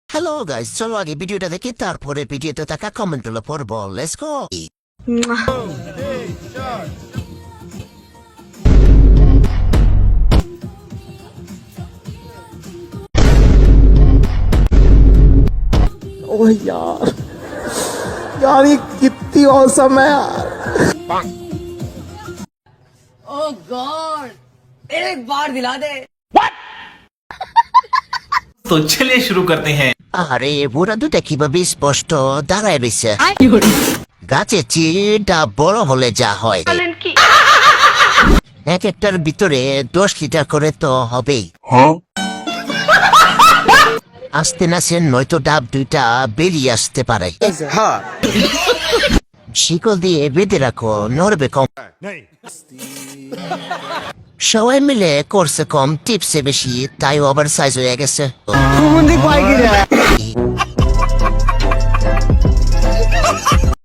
Hello guys, চলো আগে ভিডিওটা দেখি, তারপরে ভিডিওতে থাকা কমেন্টগুলো পড়বো। Let's go. ओह यार ये कितनी औसम है यार। ओह गॉड, एक बार दिला दे। तो चलिए शुरू करते हैं। আরে বুড়া দুটা কিভাবে স্পষ্ট দাঁড়ায় রয়েছে। গাছের চিটা বড় হলে যা হয়, এক একটার ভিতরে 10 লিটার করে তো হবেই। আসতে না সে নয়তো ডাব দুইটা বেরিয়ে আসতে পারে। শিকল দিয়ে বেঁধে রাখো, নড়বে কম। সবাই মিলে করছে কম, টিপসে বেশি, তাই ওভার সাইজ হয়ে গেছে।